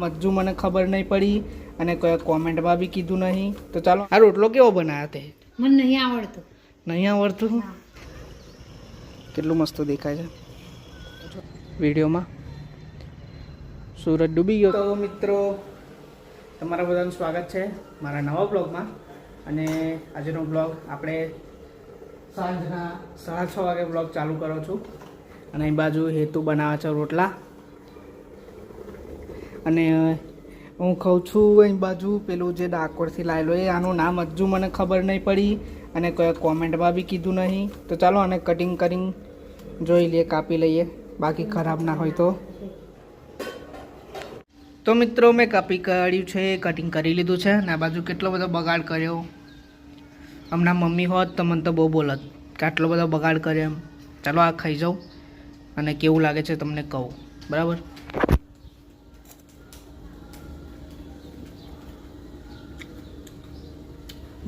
મજ્જુ મને ખબર નહીં પડી અને કોઈ કોમેન્ટમાં બી કીધું નહીં. તો ચાલો આ રોટલો કેવો બનાવ્યો તે? મને નહીં આવડતું. નહીં આવડતું? કેટલું મસ્ત દેખાય છે વિડીયોમાં. સૂરજ ડૂબી ગયો. તો મિત્રો તમારા બધાનું સ્વાગત છે મારા નવા બ્લોગમાં. અને આજનો બ્લોગ આપણે સાંજના 6:30 વાગે બ્લોગ ચાલુ કરું છું. અને અહીં બાજુ હેતુ બનાવે છે રોટલા અને હું ખાઉં છું. અહીં બાજુ પેલું જે ડાકોરથી લાવેલો એ આનું નામ હજુ મને ખબર નહીં પડી અને કોઈ કોમેન્ટમાં બી કીધું નહીં. તો ચાલો આને કટિંગ કરીને જોઈ લઈએ, કાપી લઈએ, બાકી ખરાબ ના હોય તો. તો મિત્રો મેં કાપી કાઢ્યું છે, કટિંગ કરી લીધું છે. અને આ બાજુ કેટલો બધો બગાડ કર્યો. હમણાં મમ્મી હોત તો મને તો બહુ બોલત કે આટલો બધો બગાડ કર્યો એમ. ચાલો આ ખાઈ જાઉં અને કેવું લાગે છે તમને કહું, બરાબર?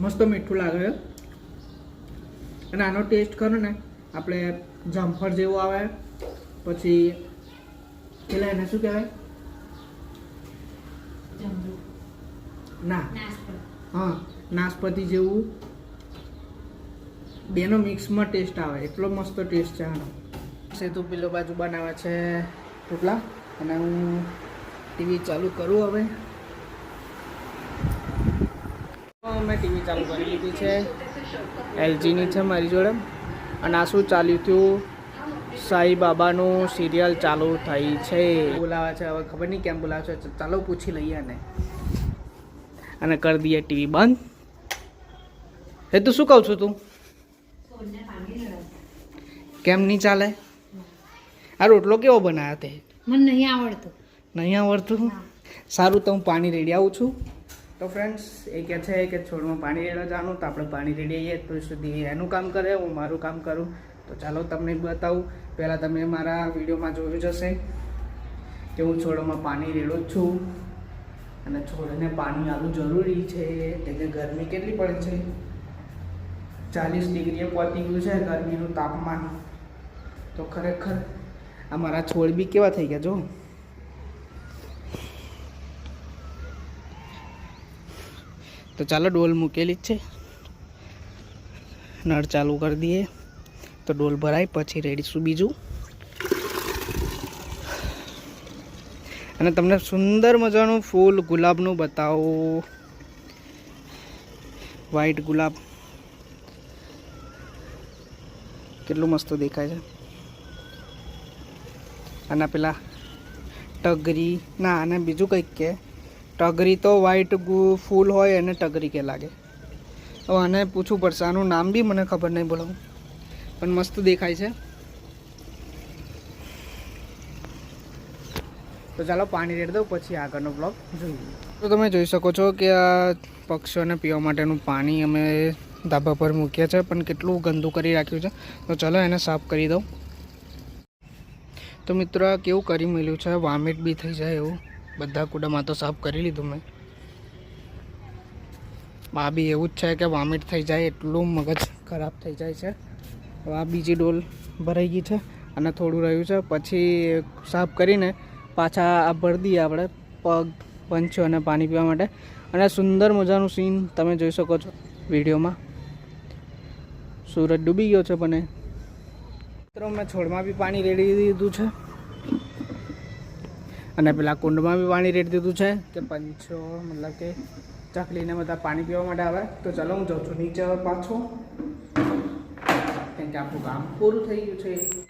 મસ્ત મીઠું લાગે છે અને આનો ટેસ્ટ કરો ને આપણે જામફળ જેવો આવે, પછી પેલા એને શું કહેવાય? ના, હા, નાશપતિ જેવું બેનો મિક્સમાં ટેસ્ટ આવે. એટલો મસ્ત ટેસ્ટ છે આનો. સેતુ પેલો બાજુ બનાવે છે રોટલા અને હું ટીવી ચાલુ કરું હવે. મેં ટીવી ચાલુ કરી લીધી છે, એલજીની છે મારી જોડે. અને આ શું ચાલ્યું હતું? સાઈ બાબાનું સિરિયલ ચાલુ થઈ છે. બોલાવે છે, હવે ખબર નહીં કેમ બોલાવે છે. ચાલો પૂછી લઈએ અને કરી દઈએ ટીવી બંધ. એ તું શું કહું છું તું? કેમ નહીં ચાલે? આ રોટલો કેવો બનાવ્યો તે? મને નહીં આવડતું. નહીં આવડતું? સારું, તો હું પાણી રેડી આવું છું. તો ફ્રેન્ડ્સ એ કહે છે કે છોડમાં પાણી રેડવા જવાનું, તો આપણે પાણી રેડી આવીએ. તો સુધી એનું કામ કરે, હું મારું કામ કરું. તો ચાલો તમને બતાવું. પહેલાં તમે મારા વિડીયોમાં જોયું જ હશે કે હું છોડમાં પાણી રેડું જ છું. અને છોડને પાણી આવવું જરૂરી છે, કેમ કે ગરમી કેટલી પડે છે. 40 ડિગ્રીએ પહોંચી ગયું છે ગરમીનું તાપમાન. તો ખરેખર આ મારા છોડ બી કેવા થઈ ગયા જો. તો ચાલો ડોલ મૂકેલી જ છે, નળ ચાલુ કરી દઈએ તો ડોલ ભરાય, પછી રેડીશું બીજું. અને તમને સુંદર મજાનું ફૂલ ગુલાબનું બતાવો. વ્હાઈટ ગુલાબ કેટલું મસ્ત દેખાય છે. અને પેલા ટગરી, ના અને બીજું કંઈક કે ટગરી તો વ્હાઈટ ફૂલ હોય એને ટગરી કે લાગે. હવે આને પૂછવું પડશે, આનું નામ બી મને ખબર નહીં બોલાવું, પણ મસ્ત દેખાય છે. તો ચાલો પાણી રેડી દઉં, પછી આગળનો બ્લોગ જોઈએ. તો તમે જોઈ શકો છો કે આ પક્ષીઓને પીવા માટેનું પાણી અમે ધાબા પર મૂક્યા છે, પણ કેટલું ગંદુ કરી રાખ્યું છે. તો ચાલો એને સાફ કરી દઉં. તો મિત્રો આ કેવું કરી મળ્યું છે, વોમિટ બી થઈ જાય એવું. બધા કૂડામાં તો સાફ કરી લીધું મેં. આ બી એવું જ છે કે વોમિટ થઈ જાય, એટલું મગજ ખરાબ થઈ જાય છે. હવે આ બીજી ડોલ ભરાઈ ગઈ છે અને થોડું રહ્યું છે. પછી સાફ કરીને પાછા આ ભરી દઈએ આપણે પગ, પંચોને પાણી પીવા માટે. અને સુંદર મજાનું સીન તમે જોઈ શકો છો વિડીયોમાં. સૂરજ ડૂબી ગયો છે પણ મિત્રો મેં છોડમાં બી પાણી રેડી દીધું છે અને પેલા કુંડમાં બી પાણી રેડી દીધું છે કે પંચો મતલબ કે ચકલીને બધા પાણી પીવા માટે આવે. તો ચાલો હું જાઉં છું નીચે હવે પાછો, કેમ કે આપણું કામ પૂરું થઈ ગયું છે.